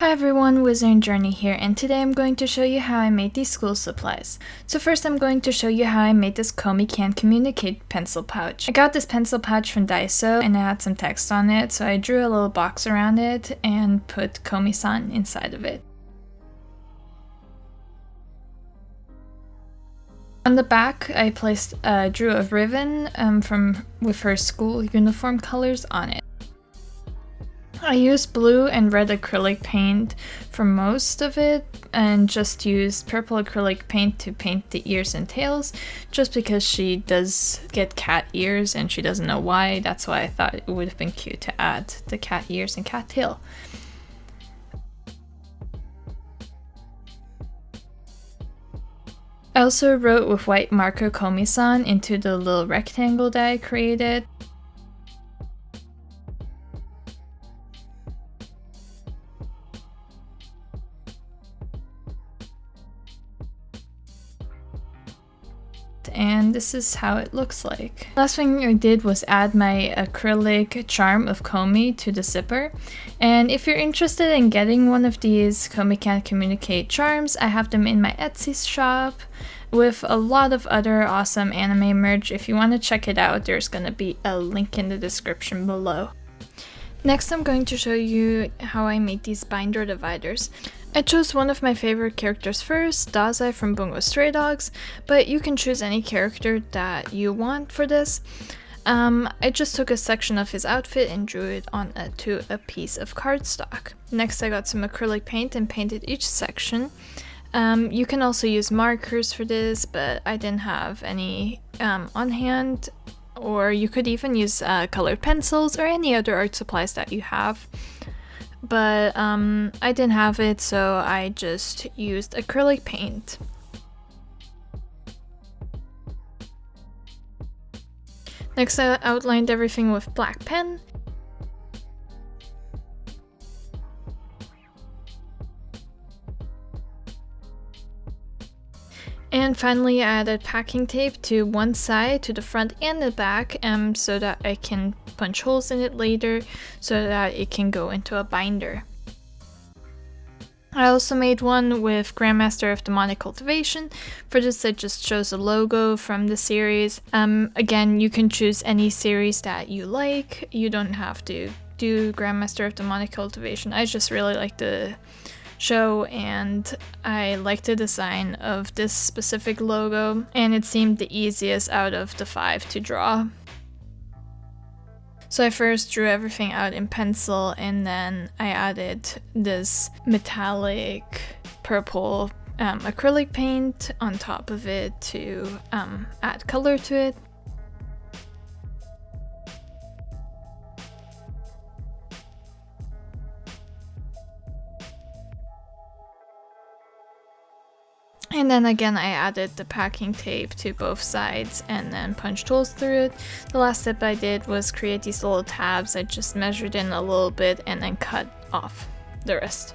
Hi everyone, Wizard Journey here, and today I'm going to show you how I made these school supplies. So first I'm going to show you how I made this Komi Can Communicate pencil pouch. I got this pencil pouch from Daiso and it had some text on it, so I drew a little box around it and put Komi-san inside of it. On the back, I drew a ribbon with her school uniform colors on it. I used blue and red acrylic paint for most of it and just used purple acrylic paint to paint the ears and tails just because she does get cat ears and she doesn't know why. That's why I thought it would have been cute to add the cat ears and cat tail. I also wrote with white marker Komi-san into the little rectangle that I created. And this is how it looks like. Last thing I did was add my acrylic charm of Komi to the zipper. And if you're interested in getting one of these Komi Can Communicate charms, I have them in my Etsy shop with a lot of other awesome anime merch. If you want to check it out, there's gonna be a link in the description below. Next, I'm going to show you how I made these binder dividers. I chose one of my favorite characters first, Dazai from Bungo Stray Dogs, but you can choose any character that you want for this. I just took a section of his outfit and drew it onto a piece of cardstock. Next, I got some acrylic paint and painted each section. You can also use markers for this, but I didn't have any on hand. Or you could even use colored pencils or any other art supplies that you have. But I didn't have it, so I just used acrylic paint. Next, I outlined everything with black pen. And finally, I added packing tape to one side, to the front and the back, so that I can punch holes in it later, so that it can go into a binder. I also made one with Grandmaster of Demonic Cultivation. For this, I just chose a logo from the series. Again, you can choose any series that you like. You don't have to do Grandmaster of Demonic Cultivation. I just really like the show and I like the design of this specific logo, and it seemed the easiest out of the 5 to draw. So I first drew everything out in pencil and then I added this metallic purple acrylic paint on top of it to add color to it. And then again, I added the packing tape to both sides and then punched holes through it. The last step I did was create these little tabs. I just measured in a little bit and then cut off the rest.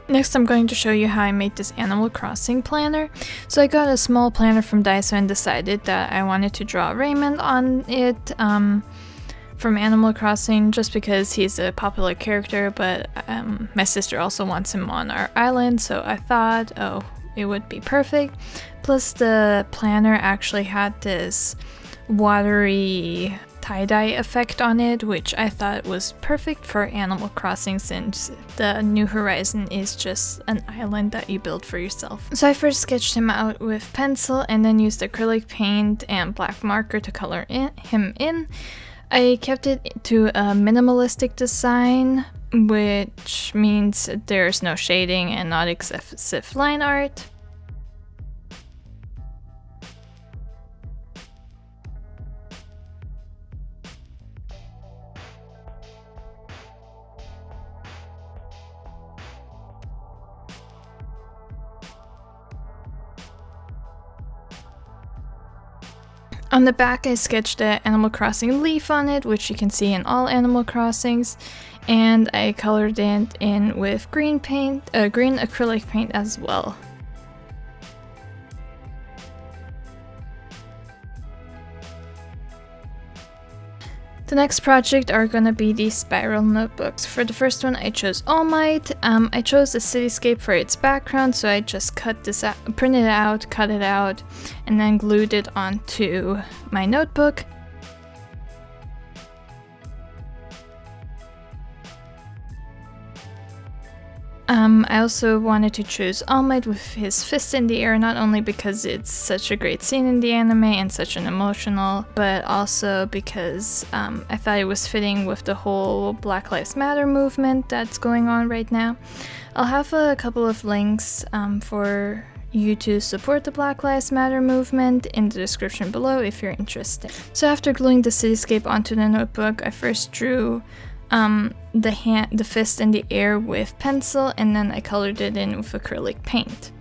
Next, I'm going to show you how I made this Animal Crossing planner. So I got a small planner from Daiso and decided that I wanted to draw Raymond on it from Animal Crossing just because he's a popular character, but my sister also wants him on our island, so I thought, oh, it would be perfect. Plus the planner actually had this watery tie-dye effect on it, which I thought was perfect for Animal Crossing since the New Horizon is just an island that you build for yourself. So I first sketched him out with pencil and then used acrylic paint and black marker to color him in. I kept it to a minimalistic design, which means there's no shading and not excessive line art. On the back, I sketched the Animal Crossing leaf on it, which you can see in all Animal Crossings, and I colored it in with green acrylic paint as well. The next project are gonna be these spiral notebooks. For the first one, I chose All Might. I chose a cityscape for its background, so I just printed it out, cut it out, and then glued it onto my notebook. I also wanted to choose All Might with his fist in the air, not only because it's such a great scene in the anime and such an emotional, but also because I thought it was fitting with the whole Black Lives Matter movement that's going on right now. I'll have a couple of links for you to support the Black Lives Matter movement in the description below if you're interested. So after gluing the cityscape onto the notebook, I first drew the fist in the air with pencil, and then I colored it in with acrylic paint.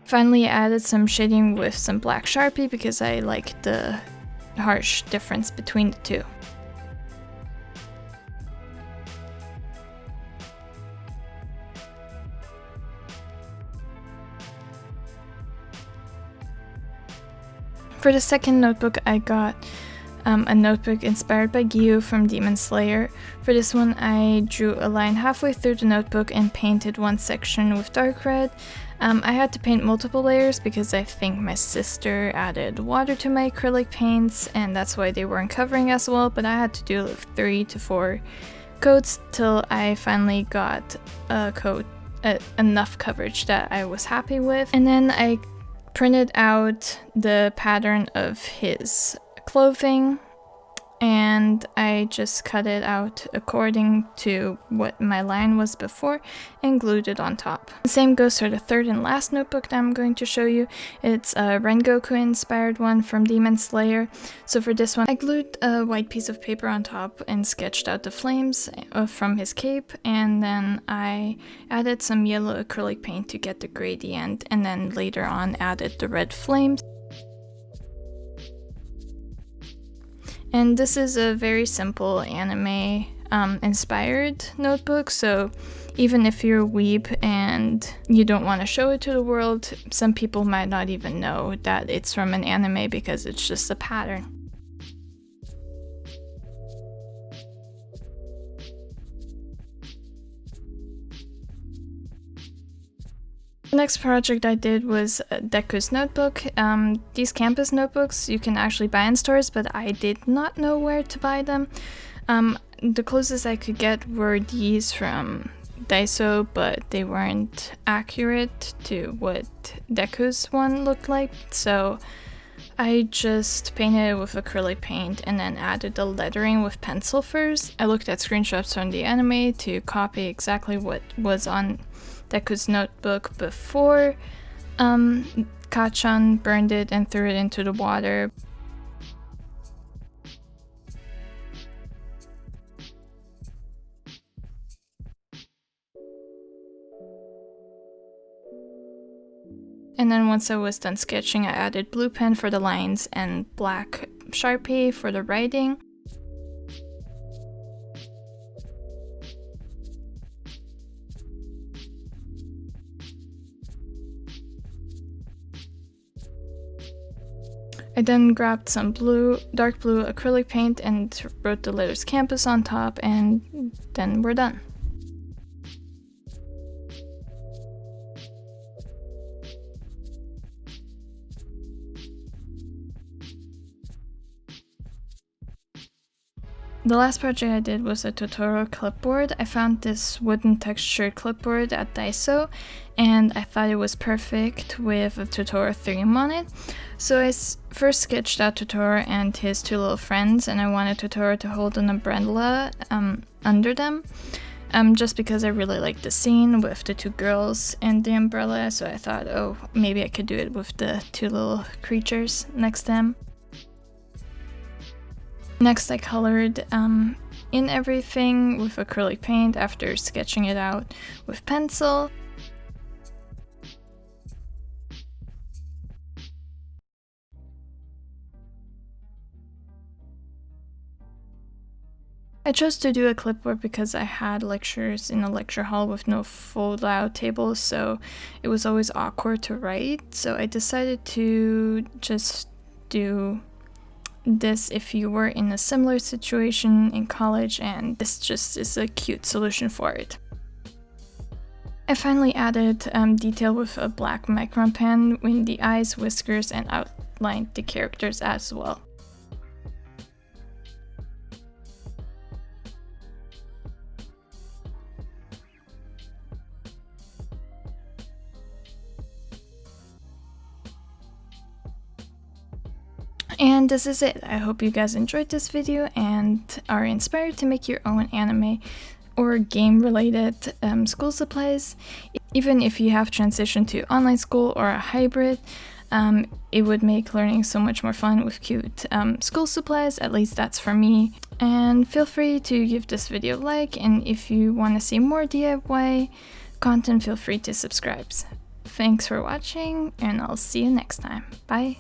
Finally, I added some shading with some black Sharpie because I like the harsh difference between the two. For the second notebook, I got a notebook inspired by Gyu from Demon Slayer. For this one, I drew a line halfway through the notebook and painted one section with dark red. I had to paint multiple layers because I think my sister added water to my acrylic paints, and that's why they weren't covering as well, but I had to do 3 to 4 coats till I finally got a coat, enough coverage that I was happy with. And then I printed out the pattern of his clothing, and I just cut it out according to what my line was before and glued it on top. The same goes for the third and last notebook that I'm going to show you. It's a Rengoku inspired one from Demon Slayer. So for this one, I glued a white piece of paper on top and sketched out the flames from his cape, and then I added some yellow acrylic paint to get the gradient, and then later on added the red flames. And this is a very simple anime inspired notebook, so even if you're a weeb and you don't want to show it to the world, some people might not even know that it's from an anime because it's just a pattern. The next project I did was Deku's Notebook. These campus notebooks you can actually buy in stores, but I did not know where to buy them. The closest I could get were these from Daiso, but they weren't accurate to what Deku's one looked like, so I just painted it with acrylic paint and then added the lettering with pencil first. I looked at screenshots from the anime to copy exactly what was on Deku's notebook before Kachan burned it and threw it into the water. And then once I was done sketching, I added blue pen for the lines and black Sharpie for the writing. I then grabbed some dark blue acrylic paint and wrote the letters campus on top, and then we're done. The last project I did was a Totoro clipboard. I found this wooden textured clipboard at Daiso, and I thought it was perfect with a Totoro theme on it. So I first sketched out Totoro and his two little friends, and I wanted Totoro to hold an umbrella under them, just because I really liked the scene with the two girls and the umbrella, so I thought, oh, maybe I could do it with the two little creatures next to them. Next, I colored in everything with acrylic paint after sketching it out with pencil. I chose to do a clipboard because I had lectures in a lecture hall with no fold-out tables, so it was always awkward to write. So I decided to just do this if you were in a similar situation in college, and this just is a cute solution for it. I finally added detail with a black micron pen in the eyes, whiskers, and outlined the characters as well. And this is it. I hope you guys enjoyed this video and are inspired to make your own anime or game related school supplies. Even if you have transitioned to online school or a hybrid, it would make learning so much more fun with cute school supplies. At least that's for me. And feel free to give this video a like, and if you want to see more DIY content, feel free to subscribe. Thanks for watching, and I'll see you next time. Bye!